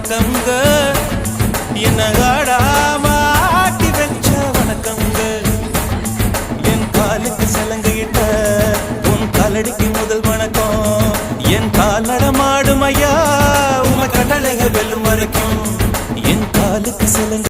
வணக்கங்க என்ன ஆடாம ஆட்டி வச்ச வணக்கங்க என் காலுக்கு சலங்கையிட்ட உன் காலடிக்கு முதல் வணக்கம் என் கால் நடமாடும் ஐயா உம கட்டளைகள் வெல்லும் வரைக்கும் என் காலுக்கு சலங்கை